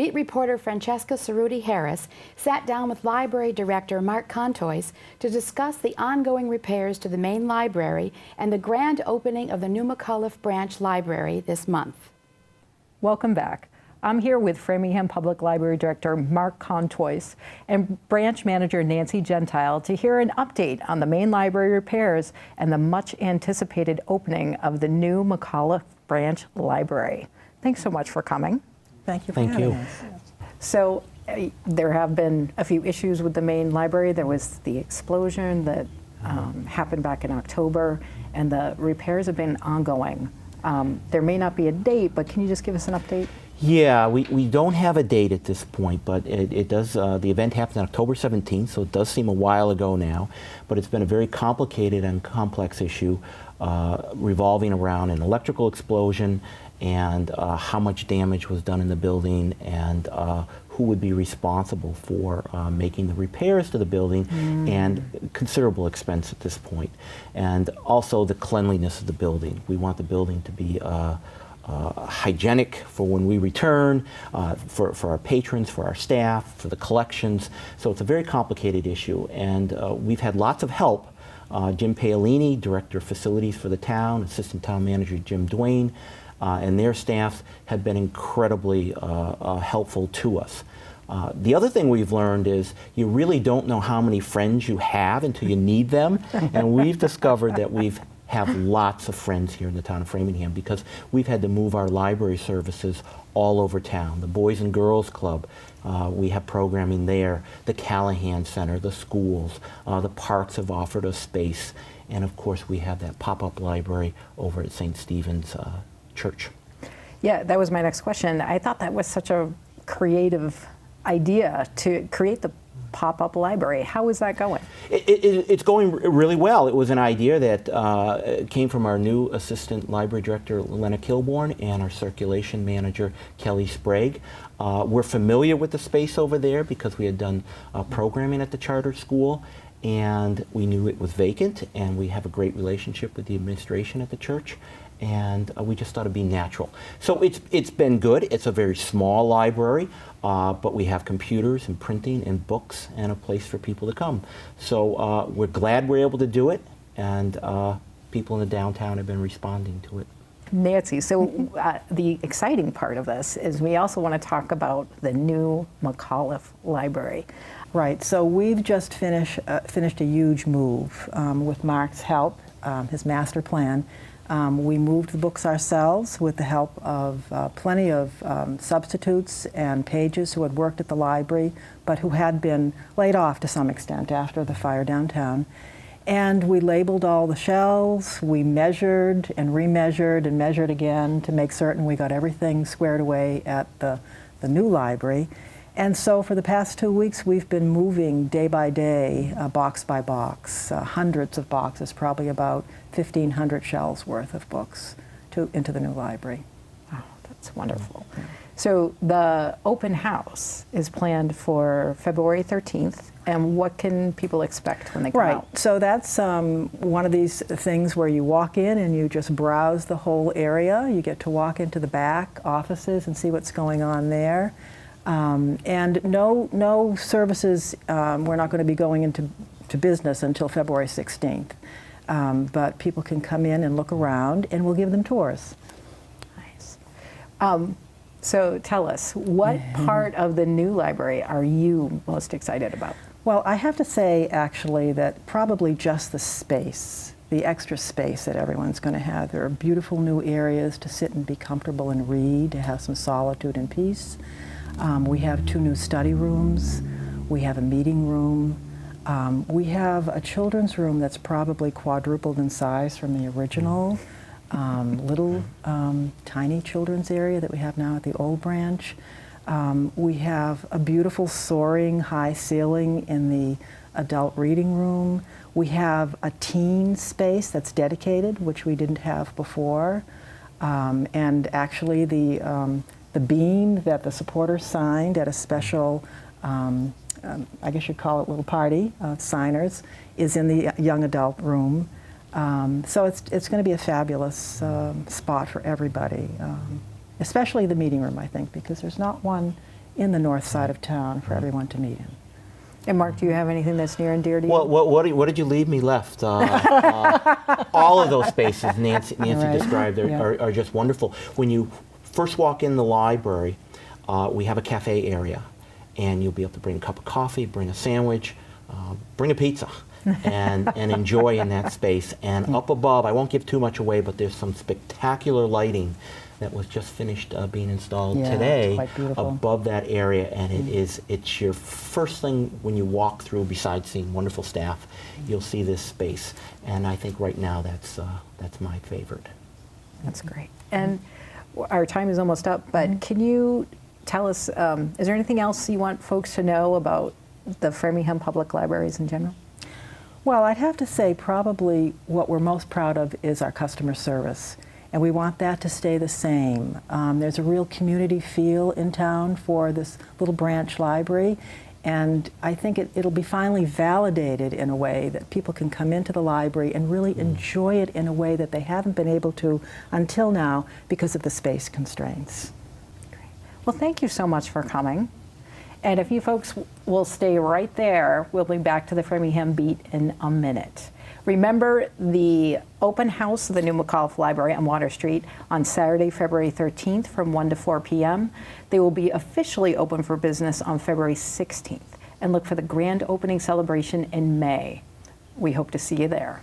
Beat reporter Francesca Cerruti Harris sat down with library director Mark Contois to discuss the ongoing repairs to the main library and the grand opening of the new McAuliffe Branch Library this month. Welcome back. I'm here with Framingham Public Library Director Mark Contois and Branch Manager Nancy Gentile to hear an update on the main library repairs and the much anticipated opening of the new McAuliffe Branch Library. Thanks so much for coming. Thank you for having us. So there have been a few issues with the main library. There was the explosion that happened back in October, and the repairs have been ongoing. There may not be a date, but can you just give us an update? Yeah, we don't have a date at this point, but it does. The event happened on October 17th, so it does seem a while ago now. But it's been a very complicated and complex issue revolving around an electrical explosion and how much damage was done in the building and who would be responsible for making the repairs to the building and considerable expense at this point. And also the cleanliness of the building. We want the building to be hygienic for when we return, for our patrons, for our staff, for the collections. So it's a very complicated issue, and we've had lots of help. Jim Paolini, Director of Facilities for the town, Assistant Town Manager Jim Duane, and their staffs have been incredibly helpful to us. The other thing we've learned is you really don't know how many friends you have until you need them, and we've discovered that we've have lots of friends here in the town of Framingham because we've had to move our library services all over town. The Boys and Girls Club, we have programming there, the Callahan Center, the schools, the parks have offered us space, and of course we have that pop-up library over at St. Stephen's Church. Yeah, that was my next question. I thought that was such a creative idea to create the pop-up library. How is that going? It's going really well. It was an idea that came from our new Assistant Library Director, Lena Kilborn, and our Circulation Manager, Kelly Sprague. We're familiar with the space over there because we had done programming at the charter school, and we knew it was vacant, and we have a great relationship with the administration at the church, and we just thought it'd be natural. So it's been good. It's a very small library, but we have computers and printing and books and a place for people to come. So we're glad we're able to do it, and people in the downtown have been responding to it. Nancy, so the exciting part of this is we also want to talk about the new McAuliffe Library. Right, so we've just finished a huge move with Mark's help, his master plan. We moved the books ourselves with the help of plenty of substitutes and pages who had worked at the library, but who had been laid off to some extent after the fire downtown. And we labeled all the shelves, we measured and remeasured and measured again to make certain we got everything squared away at the new library. And so for the past 2 weeks, we've been moving day by day, box by box, hundreds of boxes, probably about 1,500 shelves worth of books into the new library. Oh, that's wonderful. So the open house is planned for February 13th, and what can people expect when they come out? Right, so that's one of these things where you walk in and you just browse the whole area. You get to walk into the back offices and see what's going on there. And no services, we're not going to be going into business until February 16th. But people can come in and look around, and we'll give them tours. Nice. So tell us, what part of the new library are you most excited about? Well, I have to say, actually, that probably just the space, the extra space that everyone's going to have. There are beautiful new areas to sit and be comfortable and read, to have some solitude and peace. We have 2 new study rooms. We have a meeting room. We have a children's room that's probably quadrupled in size from the original. Little tiny children's area that we have now at the old branch. We have a beautiful soaring high ceiling in the adult reading room. We have a teen space that's dedicated, which we didn't have before. And actually the beam that the supporters signed at a special, I guess you'd call it a little party of signers, is in the young adult room. So it's going to be a fabulous spot for everybody, especially the meeting room, I think, because there's not one in the north side of town for everyone to meet in. And Mark, do you have anything that's near and dear to you? Well, what did you leave me left? All of those spaces Nancy Right. described Yeah. are just wonderful. When you first walk in the library, we have a cafe area, and you'll be able to bring a cup of coffee, bring a sandwich, bring a pizza, and enjoy in that space. And up above, I won't give too much away, but there's some spectacular lighting that was just finished being installed Yeah, today quite beautiful. above that area, and it's your first thing when you walk through. Besides seeing wonderful staff, you'll see this space, and I think right now that's my favorite. That's great. And our time is almost up, but can you tell us, is there anything else you want folks to know about the Framingham Public Libraries in general? Well, I'd have to say probably what we're most proud of is our customer service. And we want that to stay the same. There's a real community feel in town for this little branch library. And I think it'll be finally validated in a way that people can come into the library and really enjoy it in a way that they haven't been able to until now because of the space constraints. Well, thank you so much for coming. And if you folks will stay right there, we'll be back to the Framingham Beat in a minute. Remember the open house of the new McAuliffe Library on Water Street on Saturday, February 13th from 1 to 4 p.m. They will be officially open for business on February 16th. And look for the grand opening celebration in May. We hope to see you there.